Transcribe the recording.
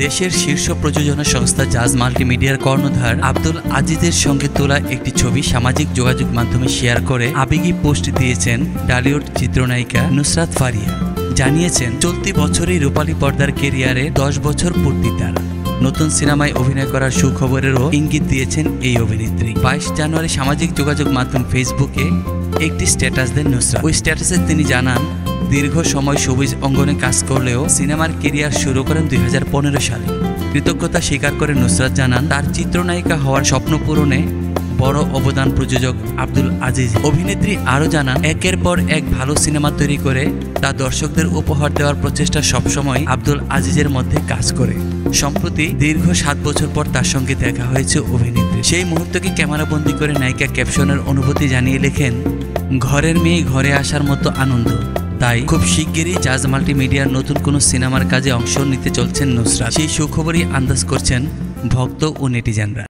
দেশের শীর্ষ প্রযোজনা সংস্থা জাজ মাল্টিমিডিয়ার কর্ণধার আব্দুল আজিজের সঙ্গে তোলা একটি ছবি সামাজিক যোগাযোগ মাধ্যমে শেয়ার করে আবেগী পোস্ট দিয়েছেন টলিউড চিত্রনায়িকা নুসরাত ফারিয়া। জানিয়েছেন, চলতি বছরেই রূপালী পর্দার কেরিয়ারে 10 বছর পূর্তি তার। নতুন সিনেমায় অভিনয় করার সুখবরেরও ইঙ্গিত দিয়েছেন এই অভিনেত্রী। 22 জানুয়ারি সামাজিক যোগাযোগ মাধ্যম ফেসবুকে একটি স্ট্যাটাস দেন নুসরাত। ওই স্ট্যাটাসে তিনি জানান, দীর্ঘ সময় সবুজ অঙ্গনে কাজ করলেও সিনেমার কেরিয়ার শুরু করেন 2015 সালে। কৃতজ্ঞতা স্বীকার করে নুসরাত জানান, তার চিত্রনায়িকা হওয়ার স্বপ্ন পূরণে বড় অবদান প্রযোজক আব্দুল আজিজ। অভিনেত্রী আরও জানান, একের পর এক ভালো সিনেমা তৈরি করে তা দর্শকদের উপহার দেওয়ার প্রচেষ্টা সবসময় আব্দুল আজিজের মধ্যে কাজ করে। সম্প্রতি দীর্ঘ 7 বছর পর তার সঙ্গে দেখা হয়েছে অভিনেত্রী। সেই মুহূর্তকে ক্যামেরাবন্দি করে নায়িকা ক্যাপশনের অনুভূতি জানিয়ে লেখেন, ঘরের মেয়ে ঘরে আসার মতো আনন্দ। তাই খুব শিগগিরই জাজ মাল্টিমিডিয়ার নতুন কোনো সিনেমার কাজে অংশ নিতে চলছেন নুসরাত। সেই সুখবরই আন্দাজ করছেন ভক্ত ও নেটিজেনরা।